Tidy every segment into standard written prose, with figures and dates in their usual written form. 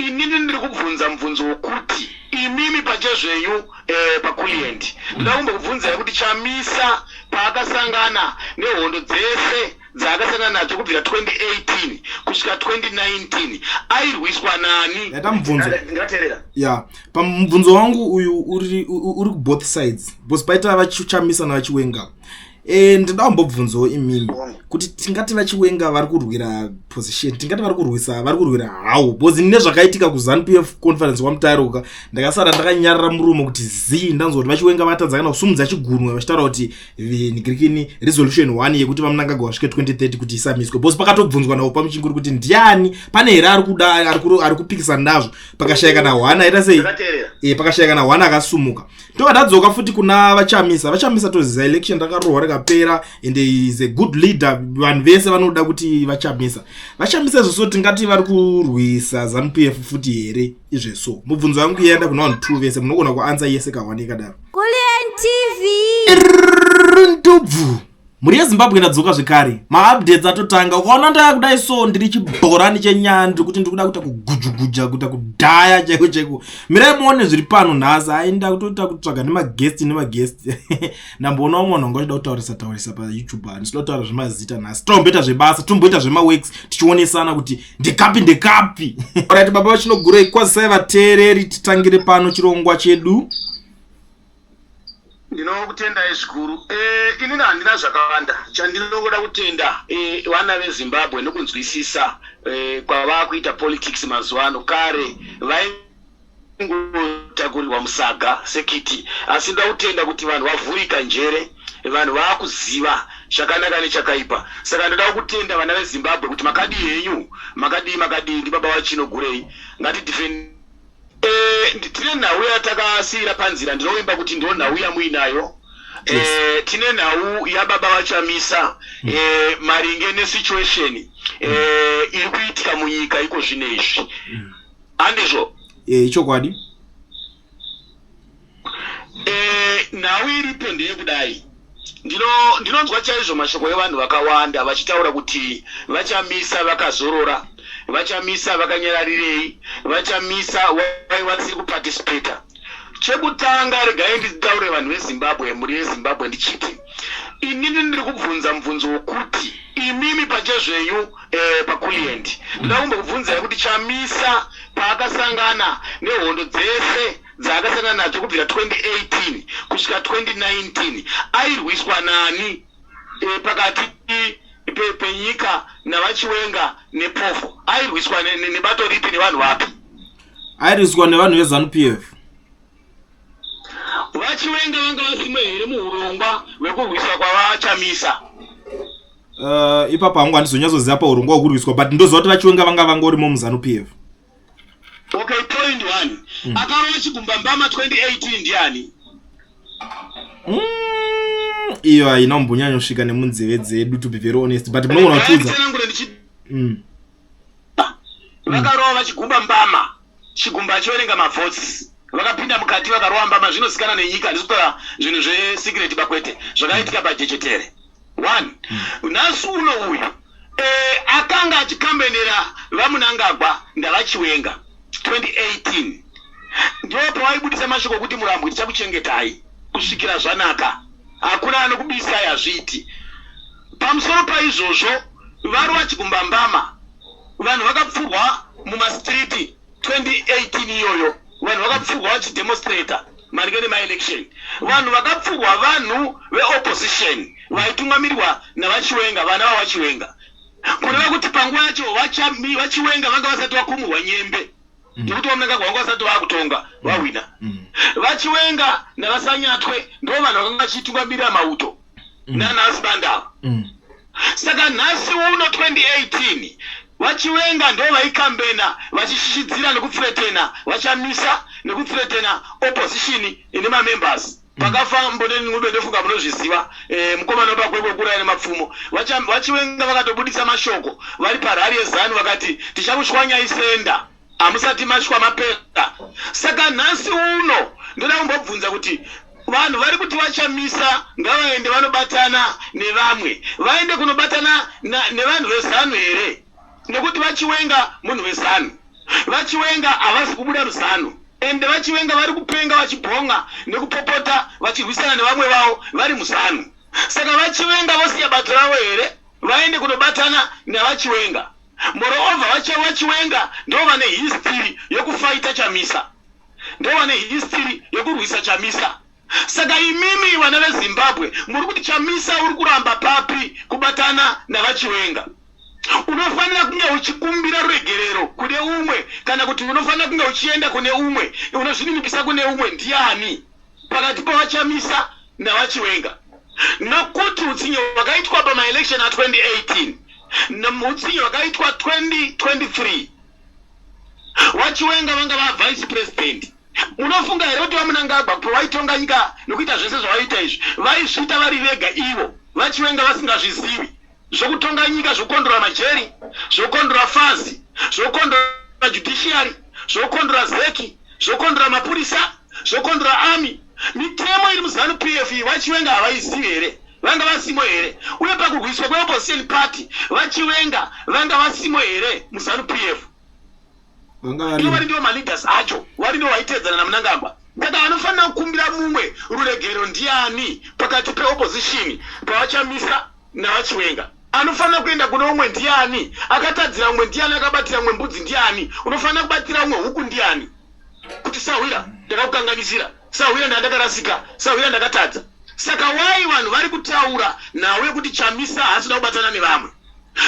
inini ndiri kubvunza mubvunzo wokuti imimi pachezvenyu paCulliand ndoda kumbobvunza kuti Chamisa paakasangana nehondo dzese dzaakasangana nadzo kubvira 2018 kusvika 2019 airwiswa nani? Ndingateerera. Yeah, pamubvunzo wangu uyu uri ku both sides. Both paita vaChamisa navaChiwenga. Ndinoda kumbobvunzawo imimi kuti tingati vaChiwenga vari kurwira position, tingati vari kurwira hawo, because nezvakaitika kuZANU-PF conference wamutaruka ndakasara ndakanyarara murumo kuti ndanzwa kuti vaChiwenga vatadza kana kusumudza chigunwe vachitaura kuti nigirikini resolution 1 yekuti vamunangagwa vasvike 2030 kuti isamiswe, because pakatobvunzwa nawo pamuchinguri kuti ndiani pane here ari kupikisana nazvo, pakashayika na 1 aita sei, pakashayika na 1 akasumuka. Ndokadadzoka futi kuna vaChamisa toziza election rakarohwa rakapera and is a good leader, vanhu vese vanoda kuti vaChamisa izvozvo tingati vari kurwisa ZANU-PF futi here izveso. Mubvunzo wangu kuenda kuna vanhu 2 vese munogona kuansa yese kawane kadaro. Culliand TV ndobvu muri yeZimbabwe ndadzoka zvekare, maupdates atotanga. Ukaona ndakudai so ndiri chibhorani chenyandri kuti ndikuda kuita kugujuguja kuita kudhaya chaiko mirai muone zviri pano nhasi. Aenda kutoita kutsvaga nemagesti ndamboonawo munhu anga achida kutaurisa paYouTube, handisida kutaura zvemazita nhasi, tomboita zvebasa, tomboita zvemaworks tichionesana kuti ndekapi. Alright baba vachinogurei kwazisai vateereri, titangire pano chirongwa chedu. Ndinokutenda zvikuru. Inini handina zvakawanda. Chandinoda kutenda vana veZimbabwe nokunzwisisa kwavakuita politics mazuva ano. Kare vaingotakurirwa musaga sekiti, asi ndoda kutenda kuti vanhu vavhurika njere, vanhu vakuziva chakanaka nechakaipa. Saka ndoda kutenda vana veZimbabwe kuti makadi henyu makadi ndi baba vachinogurei ngatidefend. Tine nhau yatakasiyira panzira, ndinoimba kuti ndo nhau yamuinayo. Tine nhau yababa vaChamisa maringe nesituation iri kuitika munyika iko zvino izvi. Handizvo? Chokwadi. Nhau iripo ndeyekudai. Ndinonzwa chaizvo mashoko evanhu vakawanda vachitaura kuti vaChamisa vakazorora, vaChamisa vakanyararirei, vaChamisa wasiri kuparticipata. Chekutanga regai nditaure vanhu veZimbabwe, muri veZimbabwe ndichiti inini ndiri kubvunza mubvunzo wokuti imimi pachezvenyu paCulliand ndoda kumbobvunza kuti Chamisa paakasangana nehondo dzese dzaakasangana nadzo kubvira 2018 kusvika 2019 airwiswa nani pakati penyika navaChiwenga nePofu? Airwiswa nebato ripi nevanhu vapi? Airwiswa nevanhu veZANU-PF. VaChiwenga vanga vasimwe here muurongwa hwekurwiswa kwavaChamisa? Ipapo hangu handizonyatsoziva paurongwa hwekurwiswa, but ndoziva kuti vaChiwenga vanga urimo muZANU-PF. Okay, point 1. Akarova chigumbambama 2018 ndiani? Iyo haina kumbonyanya kusvika nemunzeve dzedu, to be very honest, but munogona kutiudza. Vakarova vachigumbambama chigumba choverenga mavhotsi, vakapinda mukati vakarova mbama, zvinozikanwa nenyika, handisi kutaura zvinhu zvesecret bakwete zvakaitika pajechetere. 1. Nhasi uno uyu akanga achikambenera vaMunangagwa ndavaChiwenga 2018 ndo pavaibudisa mashoko kuti Murambwe tichakuchengetai kusvikira zvanaka, hakuna anokubisa yazviti. Pamusoro paizvozvo vari vachigumbambama, vanhu vakapfurwa mumastriti 2018 iyoyo, vanhu vakapfurwa vachidemonstrata maringe nemaelection, vanhu vakapfurwa vanhu veopposition vaitungamirirwa navaChiwenga, vana vavaChiwenga, kureva kuti panguva yacho vaChiwenga vanga vasati vakumurwa nyembe ndikuti vaMunangagwa vanga vasati vakutonga vawina. VaChiwenga navaSanyatwe ndo vanhu vakanga vachitungamirira mauto nanhasi. Saka nhasi uno 2018 VaChiwenga ndo vaikambena vachishishidzira nekupfuretena vaChamisa nekupfuretena opposition ine mamembers. Pakafa mboneni ngube ndofunga munozviziva mukomana pakwekwe kura ine mapfumo. VaChiwenga vakatobudisa mashoko vari parari yeZANU vakati tichakushwanya isenda amusati mashwa mapera. Saka nhasi uno ndoda kumbobvunza kuti vanhu vari kuti vaChamisa ngavaende vanobatana nevamwe, vaende kunobatana nevanhu veZANU here? Nekuti vaChiwenga munhu weZANU, vachiwenga havasi kubuda ruzano ende vachiwenga vari kupenga vachibhonga nekupopota vachirwisana nevamwe vavo vari muzano. Saka vachiwenga vosiya bato ravo here vaende kunobatana navachiwenga. Moreover vachiwenga ndo vane history yokufaita Chamisa, ndo vane history yokurwisa Chamisa. Saka imimi vana veZimbabwe muri kuti Chamisa uri kuramba papi kubatana navachiwenga. Unofanira kunge uchikumbira ruregerero kune umwe kana kuti unofanira kunge uchienda kune umwe unozvininipisa kune umwe ndiani pakati pavachamisa navachiwenga. Nokuti utsinye hwakaitwa pamaelection a2018 utsinye hwakaitwa 2023 vachiwenga vanga vavice president. Unofunga here kuti vaMnangagwa pavaitonga nyika nokuita zvese zvavaita izvi vaisvita vari vega ivo vachiwenga vasingazvizivi zvokutonga nyika, zvokondora majeri, zvokondora fazi, zvokondora judiciary, zvokondora zeki, zvokondora mapurisa, zvokondora army. Mitemo iri muzanu PF vachiwenga havaizivi here vanga vasimo here uye pakurwiswa kweopposition party vachiwenga vanga vasimo here muzanu PF. Ivo vari ndivo maleaders acho, vari ndivo vaitedzana naMnangagwa. Saka vanofanira kukumbira mumwe ruregero ndiani pakati peopposition pavachamisa navachiwenga. Anofanira kuenda kuno umwe ndiani akatadzira umwe ndiani akabatira umwe mbudzi ndiani unofanira kubatira umwe huku ndiani kuti sawira ndakakukanganisira, sawira ndakarasika, sawira ndakatadza. Saka wai vanhu vari kutaura nawe kuti Chamisa hasina kubatana nevamwe.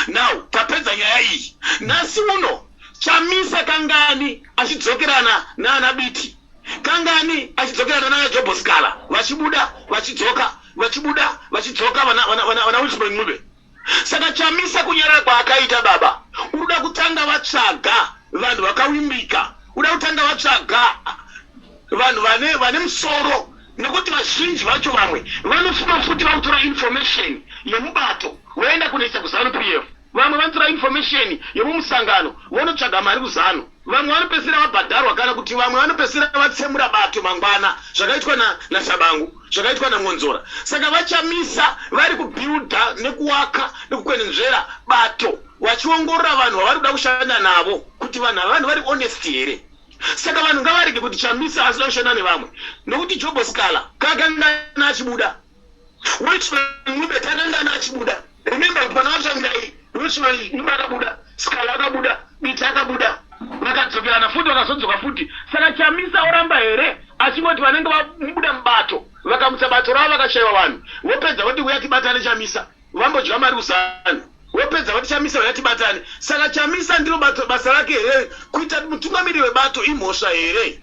Now tapedza nyaya iyi. Nhasi uno Chamisa kangani achidzokerana naana Biti, kangani achidzokerana naana Jobo Skala, vachibuda vachidzoka, vachibuda vachidzoka vana Wilson Ngube. Saka Chamisa kunyara kwaakaita baba uruda kutanga vatsvaga vanhu vakawimbika, uruda kutanga vatsvaga vanhu vane musoro, nekuti vazhinji vacho vamwe vanofuna futi vakutora information yemubato voenda kunoisa kuzanu PF, vamwe vanotora information yemumusangano vonotsvaga mari kuzano, vamwe vanopesera vabhadharwa kana kuti vamwe vanopesera vatsemura bato mangwana zvakaitwa naShabangu, zvakaitwa naMonzora. Saka vaChamisa vari kubuilda nekuwaka nekukwenenzvera bato vachiongorora vanhu vavari kuda kushanda navo kuti vanhu vari honest here. Saka vanhu ngavarege kuti Chamisa asina kushanda nevamwe nokuti Jobo Skala kakangana achibuda, Wilson Ngube takangana achibuda. Remember pana vachangai Wilson Ngube akabuda, Skala akabuda, Biti akabuda, vakadzokerana futi vakazodzoka futi. Saka Chamisa oramba here achingoti vanenge vabuda mubato vakamutsa bato ravo vakashaiwa vanhu vopedza voti uya tibatane Chamisa vambodya mari kuzano vopedza voti Chamisa uya tibatane. Saka Chamisa ndiro basa rake here kuita mutungamiri webato imhosva here.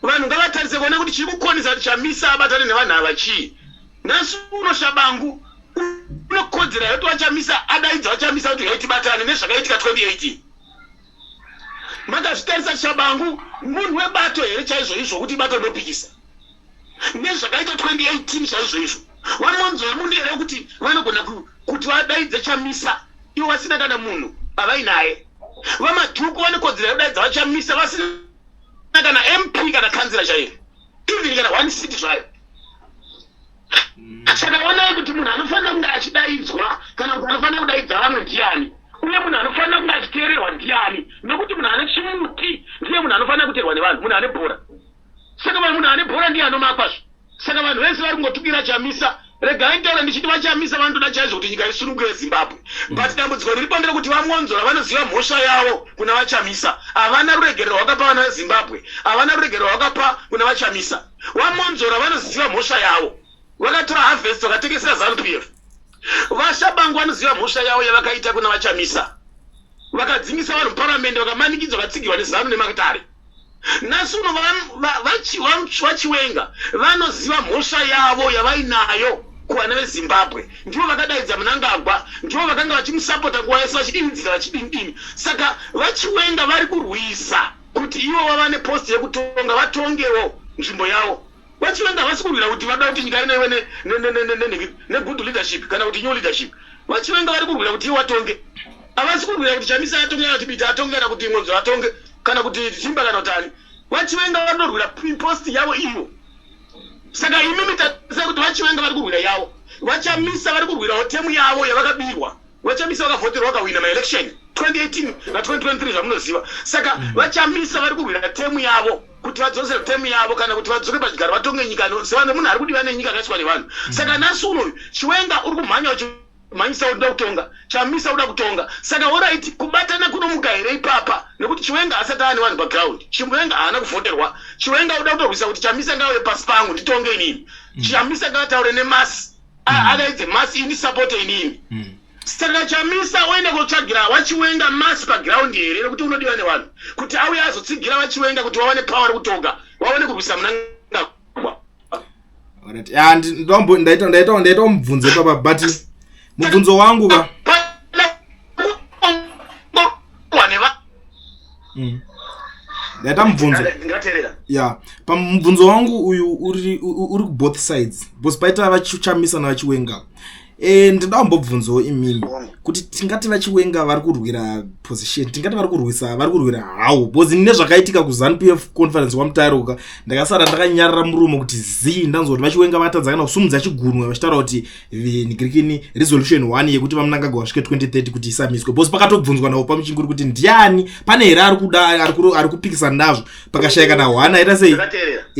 Vanhu ngavatarise kuona kuti chiri kukonesa kuti Chamisa abatane nevanhu ava chii. Nhasi uno Shabangu unokodzera yoti vaChamisa adaidza vaChamisa kuti yaitibatane nezvakaitika 2018. Makazvitarisa Shabangu munhu webato here chaizvo izvo kuti bato rinopikisa nezvakaita 2018 chaizvo izvo. VaMonzora munhu here kuti vanogona kuti vadaidze Chamisa ivo vasina kana munhu avainaye. VaMadhuku vanokodzera kudaidza vaChamisa vasina kana MP kana kanzira chaiyo even kana one city zvayo. Saka onai kuti munhu anofanira kunge achidaidzwa kana kuti anofanira kudaidza vamwe ndiani uye munhu anofanira kunge achiteererwa ndiani, nokuti munhu ane chimuti ndiye munhu anofanira kuteerwa nevanhu, munhu ane bhora. Saka munhu ane bhora ndiye anomakwazvo. Saka vanhu vese vari kungotukira Chamisa. Regai ntaura ndichiti vaChamisa vanotoda chaizvo kuti nyika isunungure Zimbabwe. But dambudziko riripo nderekuti vaMonzora vanoziva mhosva yavo kuna vaChamisa. Havana ruregerero rwakapa vana veZimbabwe, havana ruregerero rwakapa kuna vaChamisa. VaMonzora vanoziva mhosva yavo, vakatora harvest vakatengesera zanu PF. VaShabangu vanoziva mhosva yavo yavakaita kuna vaChamisa, vakadzingisa vanhu muparamende vakamanikidzwa vakatsigirwa nezanu nemakatare. Nhasi uno vachiwenga vanoziva mhosva yavo yavainayo kuvana veZimbabwe. Ndivo vakadaidza Mnangagwa, ndivo vakanga vachimusapota nguva yese vachidinidzira vachidini. Saka vachiwenga vari kurwisa kuti ivo vava neposti yekutonga vatongewo nzvimbo yavo. Vachiwenga havasi kurwira kuti vada kuti nyika inove negood leadership kana kuti new leadership. Vachiwenga vari kurwira kuti ivo vatonge, havasi kurwira kuti Chamisa atonge kana kuti Biti atonge kana kuti Monzora atonge kana kuti Simba kana utani. Vachiwenga vanorwira posti yavo iyo. Saka imimi tarise kuti vachiwenga vari kurwira yavo, vaChamisa vari kurwira temu yavo yavakabirwa vachamisa vakavhoterwa vakawina maelection 2018 na2023 zvamunoziva. Saka vachamisa vari kurwira temu yavo kuti vadzosere temu yavo kana kuti vadzoke pachigaro vatonge nyika sevane munhu ari kudiva nenyika akaiswa nevanhu. Saka nhasi unoyu Chiwenga uri kumhanya uchimhanyisa uda kutonga, Chamisa uda kutonga. Saka oraiti kubatana kunomuka here ipapa nekuti Chiwenga asati ane vanhu background. Chiwenga haana kuvhoterwa. Chiwenga uda kutorwisa kuti Chamisa ngauye pasi pangu nditonge inini. Chamisa ngataure nemasi akaidze masi ini support inini. Saka Chamisa oenda kotsvagira vaChiwenga masi paground here nekuti unodiwa nevanhu kuti auye azotsigira vaChiwenga kuti vawane power kutonga vaone kurwisa Mnangagwa. Alright. Ya ndaita mubvunzo papa but mubvunzo wangu ka ndaita mubvunzo. Ya pamubvunzo wangu uyu uri ku both sides because paita vaChamisa navaChiwenga. Ndinda mbobvunzo imini kuti tingati vaChiwenga vari kurwira position, tingati vari kurwira hau because nezvakaitika kuZANU-PF conference wamutaruka ndakasara ndakanyarara murumo kuti ndanzwa kuti vaChiwenga vatadza kana kusumudza chigunwe vachitaura kuti nigirikini resolution 1 yekuti vaMnangagwa vasvike 2030 kuti isamiswe because pakatobvunzwa nawo pamuchinguri kuti ndiani pane here ari kupikisana nazvo pakashayika na 1 aita sei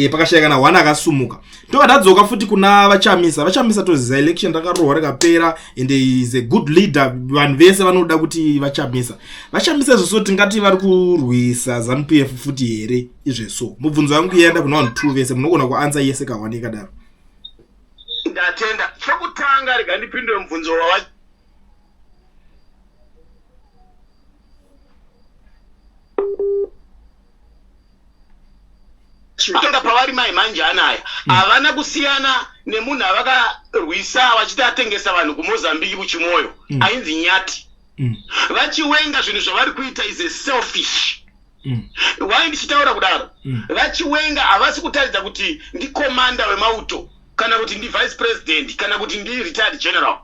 pakashayika na 1 akasumuka ndobva tadzoka futi kuna vaChamisa toziza election rakarohwa rakapera and is a good leader vanhu vese vanoda kuti vaChamisa izvozvo tingati vari kurwisa ZANU-PF futi here izvezvo. Mubvunzo wangu yenda kuna vanhu 2 vese munogona kuansa yese ka1 ikadaro. Ndatenda chokutanga rega ndipindure mubvunzo wawa Chitonga pavari mai manje anaya havana kusiyana nemunhu avakarwisa vachiti atengesa vanhu kuMozambique kuchimoyo ainzi Nyati. VaChiwenga zvinhu zvavari kuita is a selfish. Why ndichitaura kudaro? VaChiwenga havasi kutaridza kuti ndikomanda wemauto kana kuti ndi vice president kana kuti ndi retired general.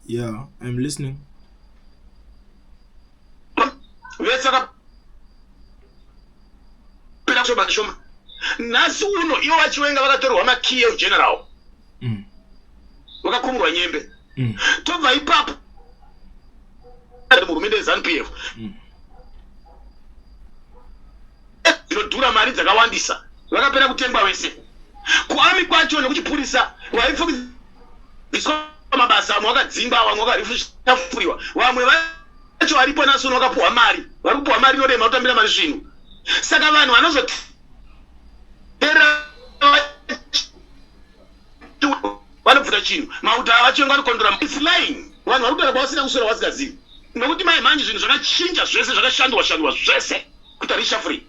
Yeah, I'm listening. Nhasi uno ivo vaChiwenga vakatorwa makiye ugeneral vakakumurwa nyembe tobva ipapo hurumende yeZANU-PF zvinodhura mari dzakawandisa vakapera kutengwa vese kuami kwacho nekuchipurisa vaipfukiswa mabasa amwe wakadzingwa vamwe vakarifuriwa vamwe vacho varipo nhasi uno vakapuhwa mari vari kupuhwa mari inorema kutambira mari zvinhu. Saka vanhu vanozotera vanobvuta chinhu mauto avaChiwenga vanokondora it's lying. Vanhu vari kutaura kwavasina kusora vasingazivi nokuti mai manje zvinhu zvakachinja zvese zvakashandwa zvese kuti rishafuri.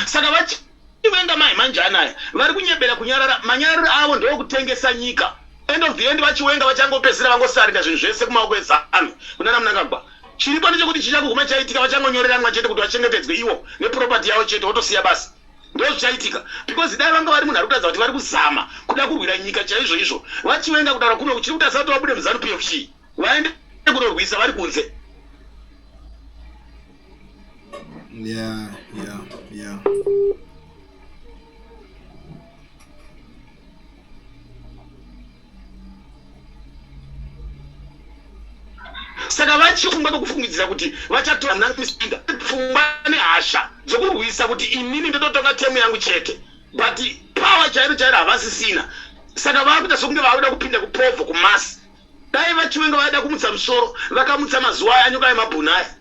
Saka vaChiwenga mai manje anaya vari kunyebera kunyarara manyararo avo ndokutengesa nyika. End of the end vaChiwenga vachangopedzisira vangosarika zvinhu zvese kumaoko eZANU kunana Mnangagwa. Chiripo ndechekuti chichakuguma chaitika vachangonyorerana chete kuti vachengetedzwe ivo neproperty yavo chete votosiya basi. Ndo zvichaitika because dai vanga vari munhu ari kutaridza kuti vari kuzama kuda kurwira nyika chaizvo izvo. VaChiwenga kudaro kuno kuchiri kuti asati vabude muZANU-PF chii vaende kunorwisa vari kunze. Yeah. Saka vachifunga nokufungidzira kuti vachatora Mnangagwa pfungwa nehasha dzokurwisa kuti inini ndototonga temu yangu chete but power chairo havasisina. Saka vakuita sokunge vakuda kupinda kupovho kumasi. Dai vaChiwenga vaida kumutsa musoro vakamutsa mazuva aya anyoka yemabhunu aya.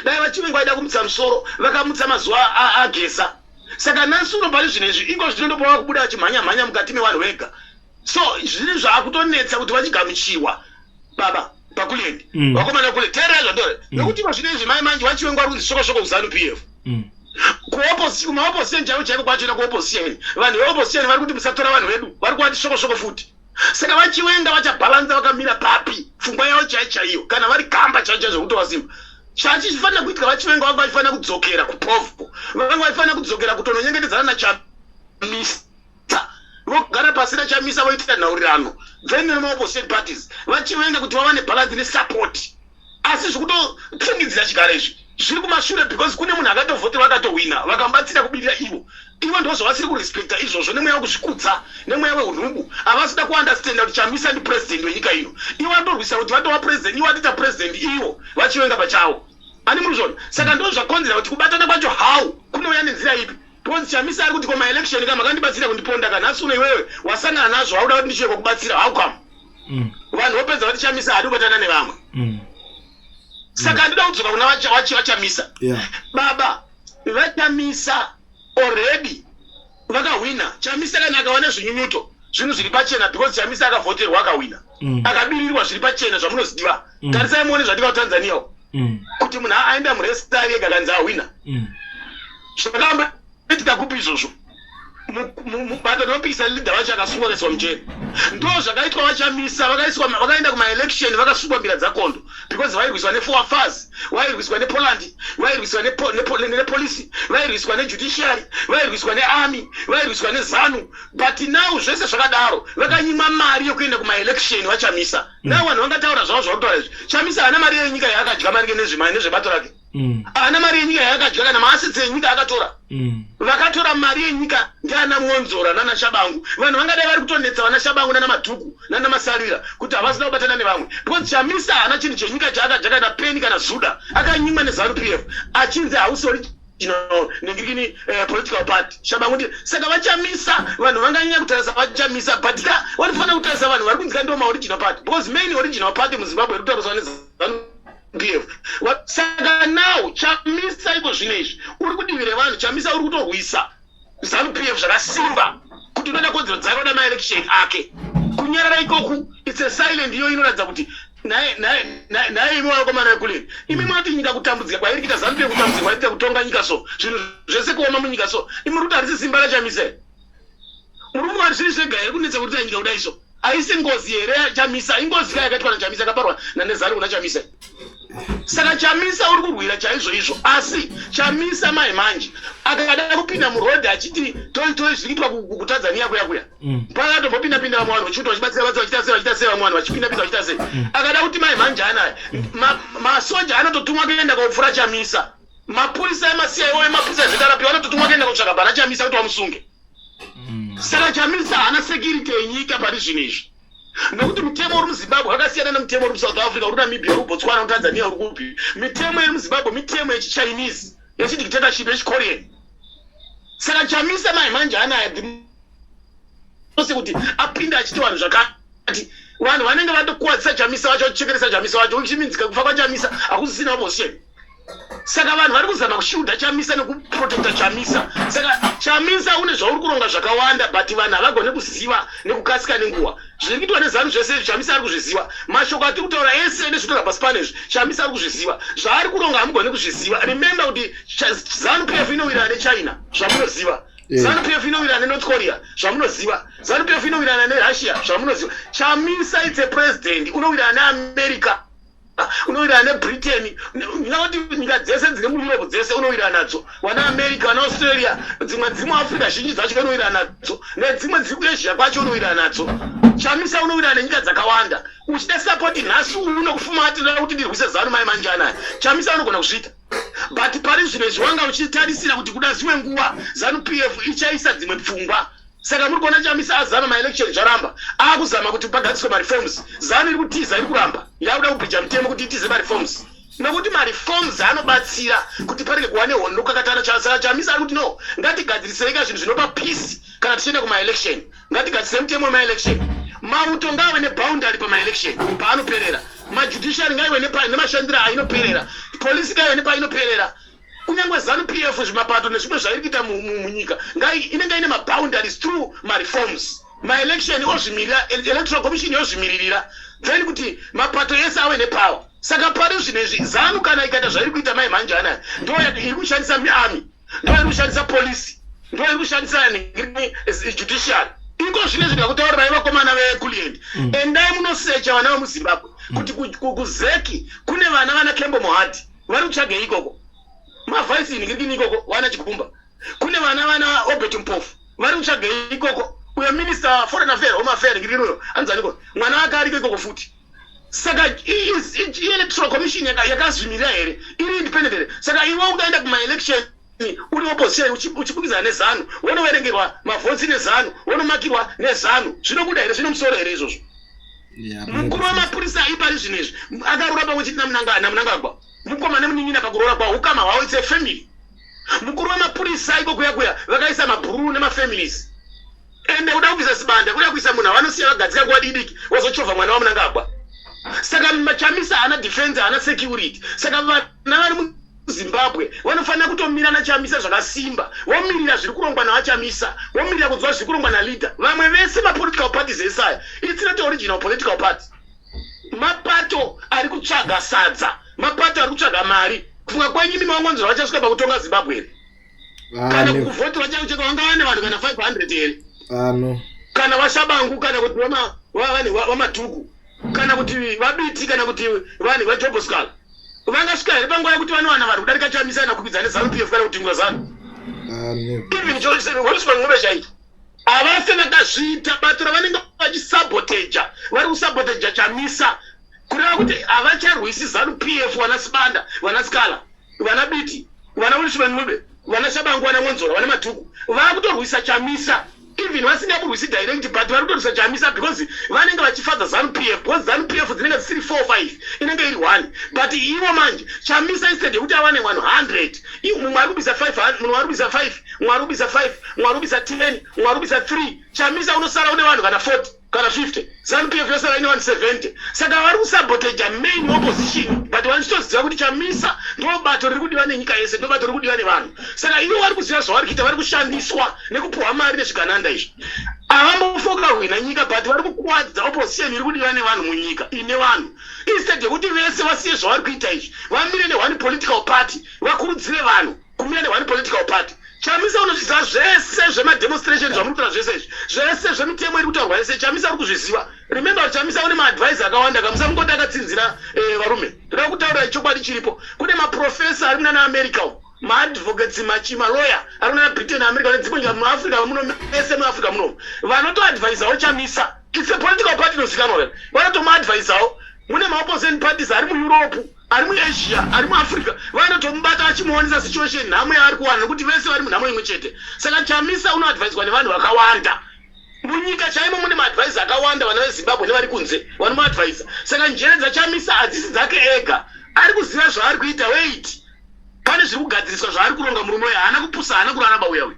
Dai vaChiwenga vaida kumutsa musoro vakamutsa mazuva agesa. Saka nhasi uno pari zvinezvi ingo zvinondopa kubuda vachimhanya mukati mevanhu vega. So zviri zvaakutonetsa kuti vachigamuchirwa baba pakulendi vakomana kule tera zvandore nokuti mazvinezvi mai manje vaChiwenga vari kunzishoko kuZANU-PF kumaopposition chaivo kwachona kuopposition vanhu veopposition vari kuti musatora vanhu vedu vari kuvati shoko futi. Saka vaChiwenga vachabhalanza vakamira papi pfungwa yavo chaiyo kana vari kamba chaicho zvekuti simba chachifanira kuitika vaChiwenga vanga vachifanira kudzokera kupovho vanga vachifanira kudzokera kutononyengetedzana naChamisa vogara pasina Chamisa voita nhaurirano then nemaopposition parties vaChiwenga kuti vawane balance nesupport asi zvekutopfungidzira chigare izvi zviri kumashure because kune munhu akatovhotera akatowina vakambatsira kubirira ivo ndozvo vasiri kurespecta izvozvo nemweya wekuzvikudza nemweya weunhumbu havasida kuandastenda kuti Chamisa ndi president wenyika ino ivo andorwisa kuti vatova president ivo atita president ivo vachivenga pachavo ani muruzvona saka ndo zvakonzera kuti kubatana kwacho how kunouya nenzira ipi because Chamisa ari kuti koma election kama makandibatsira kundiponda kana asi iwewe wasangana nazvo hauda kuti ndichiwe kukubatsira how come vanhu vopedza vati Chamisa hadi kubatana nevamwe saka handida kudzoka kuna vachamisa baba vachamisa already vakawina Chamisa kana akawana zvinyunyuto zvinhu zviri pachena because Chamisa akavhoterwa akawina akabirirwa zviri pachena zvamunoziva tarisai muone zvatika kuTanzania kuti munhu aenda murestari ega kanzi awina zvakamba tikakupa izvozvo mubato rinopikisa lidha vacho akasungwa mucheni ndo zvakaitwa vachamisa vakaenda kumaelection vakasungwa mbira dzakondo because vairwiswa ne4 affairs vairwiswa nePoland vairwiswa nepolisi vairwiswa nejudiciary vairwiswa nearmy vairwiswa neZANU but now zvese zvakadaro vakanyima mari yekuenda kumaelection vachamisa now vanhu vangataura zvavo zvakutaura izvi Chamisa haana mari yenyika yaakadya maringe nezvebato rake haana mari yenyika yaakadya kana maasitsi enyika akatora vakatora mari yenyika ndiana Mwonzora nana Shabangu vanhu vangadai vari kutonetsa vana Shabangu nana Madhuku nana Masarira kuti havasina kubatana nevamwe because Chamisa haana chinhu chenyika chaakadya kana peni kana Zuda akanyimwa neZANU-PF achinzi hausori nengirikini political party Shabangu ndi saka vachamisa vanhu vanganyanya kutarisa vachamisa but vanofanira kutarisa vanhu vari kunzika ndo maoriginal party because main original party muZimbabwe iri kutariswa neZANU-PF saka now Chamisa iko zvino izvi uri kudivire vanhu Chamisa uri kutorwisa ZANU-PF zvakasimba kuti unoda kodzero dzake oda maelection ake kunyarara ikoku it's a silent iyo inoratidza kuti naye imi wanakomana wekuleni imi munoti nyika kutambudzika kwairi kuita ZANU-PF kutambudzika kwairi kutonga nyika so zvinhu zvese kuoma munyika so imi kuti harisi simba raChamisa muri mungati zviri zvega here kunetsa kuti nyika kudai so haisi ngozi here Chamisa ingozi kaya yakaitwa naChamisa akaparwa naNezanu kuna Chamisa saka Chamisa uri kurwira chaizvo izvo asi Chamisa mai manje akada kupinda murodhi achiti toi zviitwa kuTanzania kuya pakatombopinda pinda vamwe vanhu vachiuta vachibatsira vachita sei vamwe vanhu vachipinda vachita sei akada kuti mai manje anaya masoja anototumwa kuenda kopfura Chamisa mapurisa eMasiyawo emapurisa ezvedarapi vanototumwa kuenda kotsvaka bana Chamisa kuti vamusunge saka Chamisa haana security yenyika pari zvinhu izvi nokuti mutemo uri muZimbabwe wakasiyana nemutemo uri muSouth Africa uri Namibia uri Botswana uri Tanzania uri kupi mitemo iri muZimbabwe mitemo yechiChinese yechidictatorship yechiKorean saka Chamisa mai manje anaya kuti apinda achiti vanhu zvakati vanhu vanenge vatokuwadzisa Chamisa vacho vachichekeresa Chamisa vacho uchiminzika kufa kwaChamisa hakusisina opposition saka vanhu vari kuzama kushuda Chamisa nekuprotecta Chamisa saka Chamisa une zvauri kuronga zvakawanda but vanhu havagone kuziva nekukasika nenguva zviri kuitwa neZANU zvese Chamisa ari kuzviziva mashoko atiri kutaura ese nezvinotaura pasi panezvi Chamisa ari kuzviziva zvaari kuronga hamugone kuzviziva remember kuti ZANU-PF inowirana neChina zvamunoziva ZANU-PF inowirana neNorth Korea zvamunoziva ZANU-PF inowirana neRussia zvamunoziva Chamisa it's a president unowirana neAmerica unowirana neBritain nekuti nyika dzese dziri muEurope dzese unowirana nadzo wana America wana Australia dzimwe Africa zhinji dzacho unowirana nadzo nedzimwe dziri kuAsia kwacho unowirana nadzo Chamisa unowirana nenyika dzakawanda uchida support nhasi unokufumatira kuti ndirwise ZANU mai manje anaya Chamisa unogona kuzviita but pari zvino zvawanga uchitarisira kuti kuda zimwe nguva ZANU-PF ichaisa dzimwe pfungwa saka muri kuona Chamisa azama maelection zvaramba akuzama kuti pagadziswe mareforms ZANU iri kutiza iri kuramba yakuda kubhija mutemo kuti itize mareforms nokuti mareforms anobatsira kuti parike kuva nehondo kakatana saka Chamisa ari kuti no ngatigadzirisei zvinhu zvinopa peace kana tichienda kumaelection ngatigadzirise mutemo wemaelection mauto ngave neboundary pamaelection paanoperera majudiciary ngaive nemashandiro ainoperera polisi ngaive nepainoperera kunyangwe ZANU-PF zvimapato nezvimwe zvairi kuita munyika inenge ine maboundaries through mareforms maelection ozvimirira electoral commission yozvimiririra then kuti mapato ese ave nepower saka pari zvino izvi ZANU kana ikaita zvairi kuita mai manje anaya ndo iri kushandisa army ndo iri kushandisa polisi ndo iri kushandisa judiciary iko zvine zvingakutaurai vakomana vekuliendi endai munosecha vana vemuZimbabwe kuti kuzeki kune vana Kembo Mohadi vari kutsvagei ikoko mavhaisi ningirikini ikoko wana Chikumba kune vana Obert Mpofu vari kutsvagei ikoko uyo minister foreign affairs home affairs ngirikini uyo anzani ikoko mwana wake ari ikoko futi saka electoral commission yakazvimira here iri independent here saka iwe ungaenda kuma-election uri opposition uchipikizana nezano wonoverengerwa mavhotsi nezano wonomakirwa nezano zvinobuda here zvinomusoro here izvozvo mukuru wamapurisa aipari zvinezvi akarora pamwe chiti namunangagwa mukoma nemunin'ina pakuroora kwawo ukama hwawo it's a family mukuru wamapurisa iko kuya vakaisa mabhuruu nemafamilies ende kuda kuisa sibanda kuda kuisa munhu avanosiya vagadzika kuva didiki wazochovha mwana wamunangagwa saka machamisa hana defense hana security saka vana vari muzimbabwe vanofanira kutomirana chamisa zvakasimba womirira zviri kurongwa navachamisa womirira kunzwa zviri kurongwa naleader vamwe vese mapolitical parties esaya it's not original political party mapato ari kutsvaga sadza mapato ari kutsvaga mari kufunga kwenyu mimawangonzora vachasvika pakutonga zimbabwe here kana kuvhoti vachaucheka vanga vane vanhu kana 500 here kana vashabangu kana kuti vamadhuku kana kuti vabiti kana kuti vanhu vajoboskala vangasvika here panguva yekuti vanowana vanhu kudarika chamisa nakukwidza nezanupf kana kutingwa zano even choholismang'ombe chaito havase vakazviita bato ravanenge vachisaboteja vari kusaboteja chamisa kureva kuti havacharwisi zanupf vana sibanda vana skala vana biti vana holismang'ombe vana shabangu vana ngonzora vana madhuku vava kutorwisa chamisa even vasinga kurwisi direct but vari kutorwisa chamisa because vanenge vachifadza zanupf because zanupf dzinenge dzisiri 4-5 inenge iri 1 but ivo manje chamisa instead yekuti avane 100 mumwe ari kubisa 500 mumwe ari kubisa 5 mumwe ari kubisa 5 mumwe ari kubisa 10 mumwe ari kubisa 3 chamisa unosara une vanhu kana 40 kana 50 zanupf yosara ine 170 saka vari kusaboteja main opposition but vanichitoziva kuti chamisa ndo bato riri kudiwa nenyika yese ndo bato riri kudiwa nevanhu saka ivo vari kuziva zvavari kuita vari kushandiswa nekupuhwa mari nezvigananda izvi havambofoka kuhwina nyika but vari kukuwadza opposition iri kudiwa nevanhu munyika ine vanhu instead yekuti vese vasiye zvavari kuita izvi vamire ne1 political party vakurudzire vanhu kumira ne1 political party chamisa unozviziva zvese zvemademonstration zvamuri kutora zvese izvi zvese zvemitemo iri kutaurwa yese chamisa uri kuzviziva remember kuti chamisa une maadvise akawanda kamusa mungoti akatsinzira varume ndoda kutaura chokwadi chiripo kune maprofesa ari munana america maadvocates maloya ari munana britain america nedzimwe nyika muafrica muno mese muafrica muno vanotoadvisawo chamisa it's a political party inozikanwa vanotomaadvisawo mune maopposition parties ari mueurope ari muasia ari muafrica vanotomubata achimuonesa situation nhamo yaari kuwana nekuti vese vari munhamo imwe chete saka chamisa unoadvaiswa nevanhu vakawanda munyika chaimo mune maadvaisa akawanda vana vezimbabwe nevari kunze vanomuadvaisa saka njere dzachamisa hadzisi dzake ega ari kuziva zvaari kuita wait pane zviri kugadziriswa zvaari kuronga murume uyo haana kupusa haana kuraraba uya uyu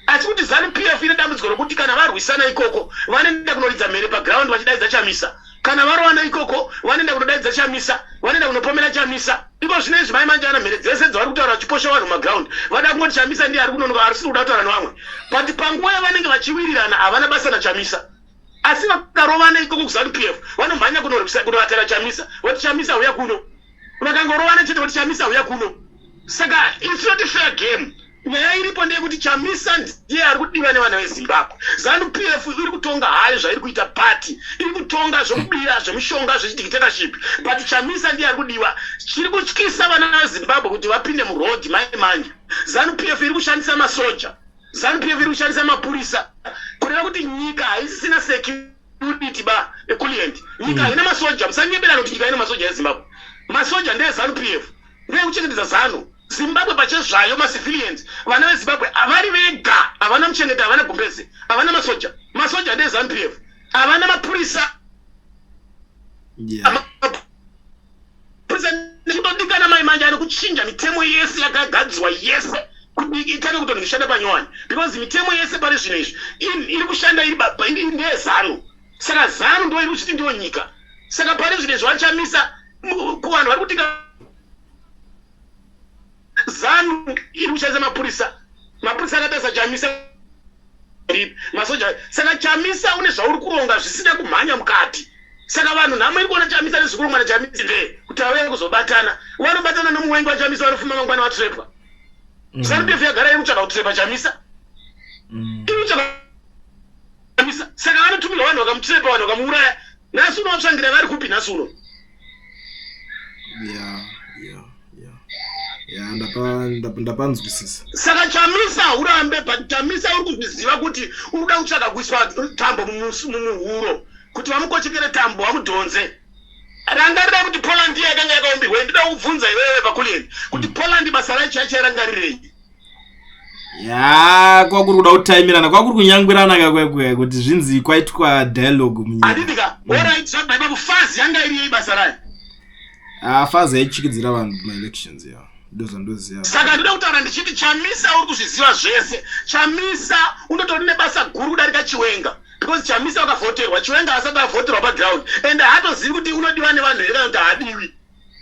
asi kuti zanupf ine dambudziko rokuti kana varwisana ikoko vanoenda kunoridza mhere paground vachidaidza chamisa kana varowana ikoko vanoenda kunodaidza chamisa vanoenda kunopomera chamisa iko zvinezvi mai manje ana mhere dzese dzavari kutaura vachiposha vanhu mumaground vada kungoti chamisa ndiye ari kunonoka arisiri kuda kutaura nevamwe but panguva yavanenge vachiwirirana havana basa nachamisa asi vakarovana ikoko kuzanupf vanomhanya kunovatera chamisa voti chamisa uya kuno vakangorovana chete voti chamisa uya kuno saka it's not a fair game nyaya iripo ndeyekuti chamisa ndiye ari kudiwa nevana vezimbabwe zanupf iri kutonga hayo zvairi kuita pati iri kutonga zvokubira zvemushonga zvechidictatorship but chamisa ndiye ari kudiwa chiri kutyisa vana vezimbabwe kuti vapinde murodhi mai manje zanupf iri kushandisa masoja zanupf iri kushandisa mapurisa kureva kuti nyika haisisina security ba equivalent nyika haina masoja musanyebelana kuti nyika haina masoja ezimbabwe masoja ndeye zanupf ndeye kuchengetedza zano zimbabwe pachezvayo macivilians vana vezimbabwe havari vega havana muchengeti havana gumbeze havana masoja ndezanupf havana mapurisa ndodikana mai manje ari kuchinja mitemo yese yakagadzirwa yese kuti itange kutoni kushanda panyowani because mitemo yese pari zvino izvi iri kushanda iri ndeyezano saka zano ndo iri kuchiti ndiyo nyika saka pari zvino izvi vachamisa kuvanhu vari kutika zanu iri kushandisa mapurisa akapesa chamisa masoja saka chamisa une zvauri kuronga zvisina kumhanya mukati saka vanhu nhamo iri kuona chamisa nezvikurongwa nachamisa kuti vauya kuzobatana vanobatana nomuwengi wachamisa vanofuma mangwana vatrepa zanupf yagara iri kutsvaga kutrepa chamisa iri kutsvaga chamisa saka vanotumira vanhu vakamutrepa vanhu vakamuuraya nhasi uno vatsvangira vari kupi nhasi uno ndapanzwisisa saka chamisa urambe but chamisa uri kuzviziva kuti urikuda kutsvaga kuiswa tambo mumuhuro kuti vamukochekere tambo vamudhonze rangarira kuti Poland yakanga yakaumbirwa. Ndida kubvunza iwewe Pakuleni kuti Poland basa racho yarangarirei. Ya kwakuri kuda kutaimirana kwakuri kunyangwirana kakwekwe kuti zvinzi kwaitwa dialogue munyika. Adidika alright so baba kufazi yanga iri basa rayo. Fazi yachikidzira vanhu ma elections ya. Ndoziya. Saka ndida kutaura ndichiti Chamisa uri kuzviziva zvese. Chamisa unotori nebasa guru kudarika Chiwenga. Because Chamisa wakavoterwa, Chiwenga asati avoterwa background. And haatozivi kuti unodiwa nevanhu here kana kuti haadiwi.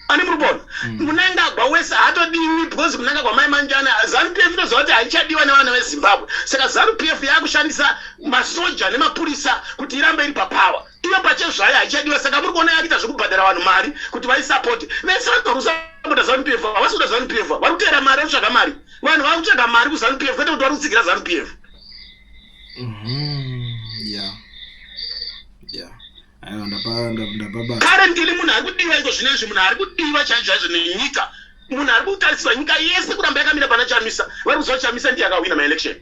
Ani murubona. Munangagwa wese haatodiwi because Munangagwa Mai Manjana ZANU-PF inoziva kuti haichadiwa nevana veZimbabwe. Saka ZANU-PF yakushandisa masoja nemapurisa kuti irambe iri papower. Iyo pache zvayo haichadiwa. Saka muri kuona yakuita zvekubhadhara vanhu mari kuti vaisapoti. Vese vanorusa kuda ZANU-PF, havasi kuda ZANU-PF. Vari kutera mari vakutsvaga mari. Vanhu vari kutsvaga mari kuZANU-PF kwete kuti vari kutsikira ZANU-PF. Currently munhu ari kudiwa iko zvinezvi, munhu ari kudiwa chaizvo nenyika. Munhu ari kutarisirwa nyika yese kuramba yakamira pana Chamisa. Vari kuziva kuti Chamisa ndiye akawina maelection.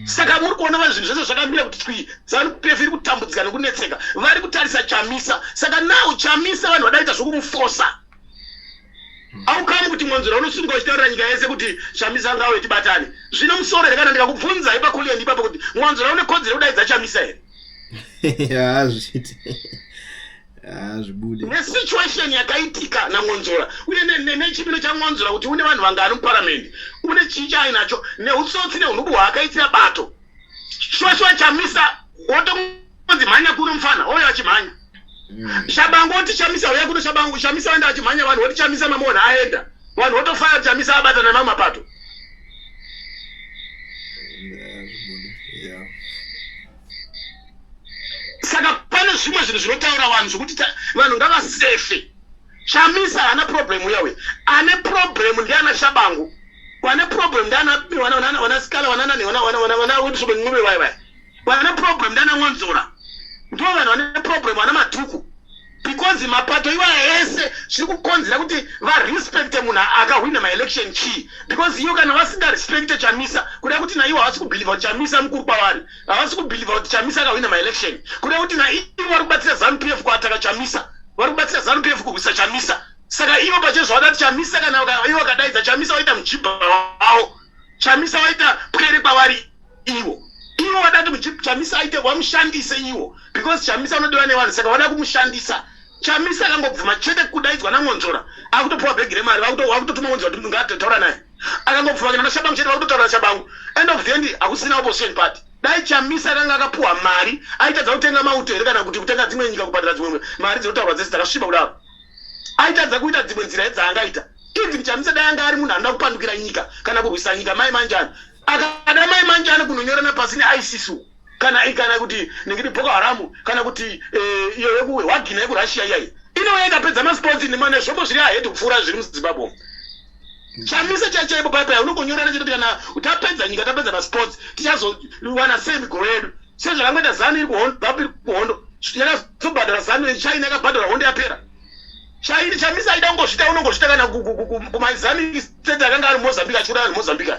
Saka muri kuona vanhu zvinhu zvese zvakamira kuti twi ZANU-PF iri kutambudzika nekunetseka. Vari kutarisa Chamisa. Saka now Chamisa vanhu vadaita zvokumufosa. Aukani kuti Mwanzura unosunga uchitaurira nyika yese kuti Chamisa ngawe tibatane. Zvino musoro kana ndikakubvunza ipaKuleni ipapo kuti Mwanzura une kodzero kudaidza Chamisa here. Zvibude. Situation yakaitika naMwanzura. Uye nechipino chaMwanzura kuti une vanhu vangari muparliament. Une chicha inacho neutsotsi nehunubu hwakaitira bato. Shwashwa Chamisa wotonzi mhanya kuno mfana oyo achimhanya. Shabangu oti Chamisa uya kuno Shabangu Chamisa waenda achimhanya vanhu oti Chamisa mamona aenda. Vanhu votofara Chamisa abata namama pato. Saka pane zvimwe zvinhu zvinotaura vanhu zvokuti vanhu ngavasefe. Chamisa hana problem yawe. Ane problem ndiana Shabangu. Wane problem ndiana wana skala wana wetsobe ngube vai. Wane problem ndiana Mwanzura. Ndo vanhu wane problem wana matuku. Because mapato iwa yese zviri kukonzera kuti va respect munhu akawina ma election chi. Because iyo kana vasinga respect Chamisa kuda kuti na iwo havasi kubelieve kuti Chamisa mukuru kwavari. Havasi kubelieve kuti Chamisa akawina ma election. Kuda kuti na iwo vari kubatsira ZANU-PF kuataka Chamisa. Vari kubatsira ZANU-PF kurwisa Chamisa. Saka ivo pache zvavadati Chamisa kana iwo kadaidza Chamisa waita muchibha wavo. Chamisa waita pwere kwavari ivo. Ivo wadati muchibha Chamisa aite wamushandise ivo. Because Chamisa unodiwa nevanhu saka wada kumushandisa. Chamisa akangobvuma chete kudaidzwa naMwanzura. Akutopuwa bhegi remari vakutotuma Mwanzura kuti ngataura naye. Akangobvuma kana Shabangu chete vakutotaura Shabangu. End of the end hakusina opposition party. Dai Chamisa akanga akapuwa mari aitadza kutenga mauto here kana kuti kutenga dzimwe nyika kubhadhara dzimwe mari dzinotaurwa dzese dzakasviba kudaro. Aitadza kuita dzimwe nzira dzaangaita. Even Chamisa dai anga ari munhu anoda kupandukira nyika kana kurwisa nyika Mai Manjana. Akada Mai Manjana kunonyorana pasi neISIS. Kana kuti ngekuti Boko Haram kana kuti iyo yeku Wagner yeku Russia iyai inoenda pedza masports nemane zvombo zviri ahead kupfura zviri muZimbabwe. Chamisa chaipo paipa unongonyorana chete kana utapedza nyika tapedza masports tichazowana semi goredu sezvo zvakamboita ZANU iri kuhondo yakazobhadhara ZANU China yakabhadhara hondo yapera. Chamisa aida kungozvita unongozvita kana kumaIslamic state akanga ari Mozambique achiuraya vanhu Mozambique.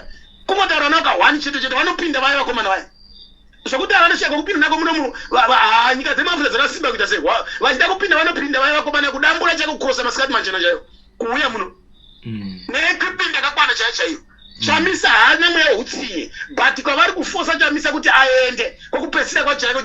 Kungotaura naka one chete vanopinda vaya vakomana vaya. Zvokuti havanoshaka kupinda nako muno nyika dzemaAfrica dzakasimba kuita sei vachida kupinda vanopinda vaya vakomana kudambura chakukosa masikati machena chaiwo kuuya muno nekupinda akakwana chaiyo. Chamisa haana mweya utsinye but kwavari kufosa Chamisa kuti aende kwokupedzisira kwachaiko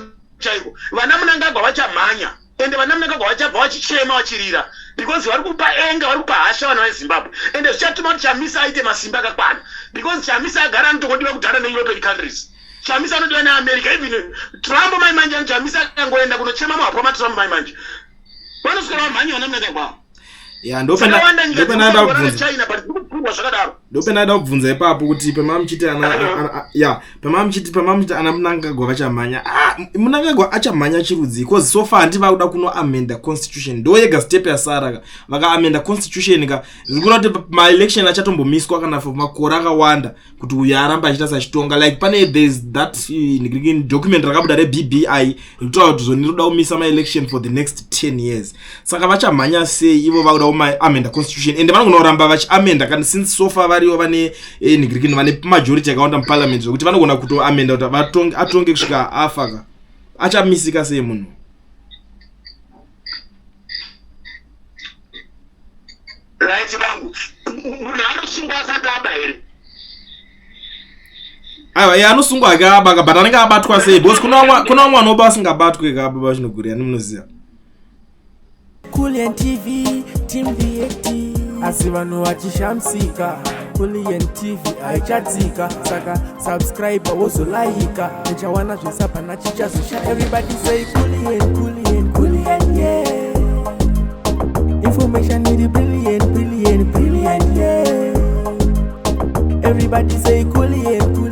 vana Munangagwa vachamhanya ende vana Munangagwa vachabva vachichema vachirira because vari kupa enga vari kupa hasha vana veZimbabwe ende zvichatuma kuti Chamisa aite masimba akakwana because Chamisa agara anotongodiwa kudhara neEuropean countries. Chamisa anodiwa neAmerica even Trump Mai Manjana Chamisa akangoenda kunochema mahapu amaTrump Mai Manjana. Vanoswera vamhanyi vana Munangagwa. Ya ndopenda kubvunza ipapo kuti pemamuchiti ana Munangagwa vachamhanya Munangagwa achamhanya chirudzi because so far handi vakuda kunoamenda constitution ndo yega step yasara vakaamenda constitution ka ndikuona kuti maelection achatombomiswa kana makore akawanda kuti uyu aramba achita sachitonga like pane there's that document rakabuda reBBI rikutaura kuti zoni roda kumisa maelection for the next 10 years saka vachamhanya sei ivo vakuda amenda constitution and vanogona kuramba vachiamenda kana since so far variwo vane vane majority yakawanda muparliament zvokuti vanogona kutoamenda kuti atonge kusvika afaka achamisa sei munhu. right vangu munhu anosungwa asati aba here aiwa iye anosungwa akaba but anenge abatwa sei because kuna vamwe vanoba vasingabatwe kaba vachinogura yani munoziva Coolien TV Team VAT asi vanhu vachishamsika Coolien TV haichatsika saka subscribe wozolaika nechawana zvisapana chichazosha everybody say Coolien yeah information is brilliant yeah everybody say Coolien